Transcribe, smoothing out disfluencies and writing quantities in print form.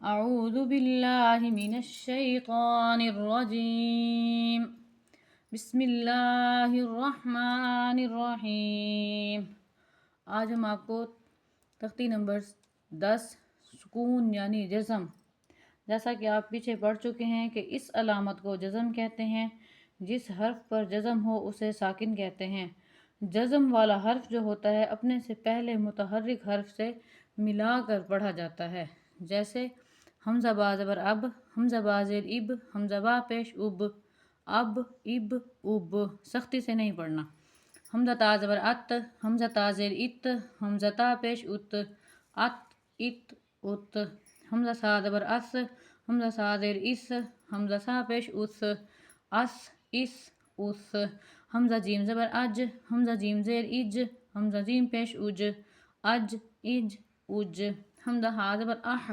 اعوذ باللہ من الشیطان الرجیم بسم اللہ الرحمن الرحیم۔ آج ہم آپ کو تختی نمبر 10 سکون یعنی جزم، جیسا کہ آپ پیچھے پڑھ چکے ہیں کہ اس علامت کو جزم کہتے ہیں۔ جس حرف پر جزم ہو اسے ساکن کہتے ہیں۔ جزم والا حرف جو ہوتا ہے اپنے سے پہلے متحرک حرف سے ملا کر پڑھا جاتا ہے، جیسے حمزہ با زبر اب، حمزہ با زیر اب، حمزہ با پیش اب، اب اب اب، سختی سے نہیں پڑھنا۔ حمزہ تا زبر ات، حمزہ تا زیر ات، حمزہ تا پیش ات، ات ات ات، حمزہ سا زبر اس، حمزہ سا زیر اس، حمزہ سا پیش اس، اس اس اس، حمزہ جیم زبر اج، حمزہ جیم زیر اج، حمزہ جیم پیش اج، اج اج اج، حمزہ ہا زبر اح،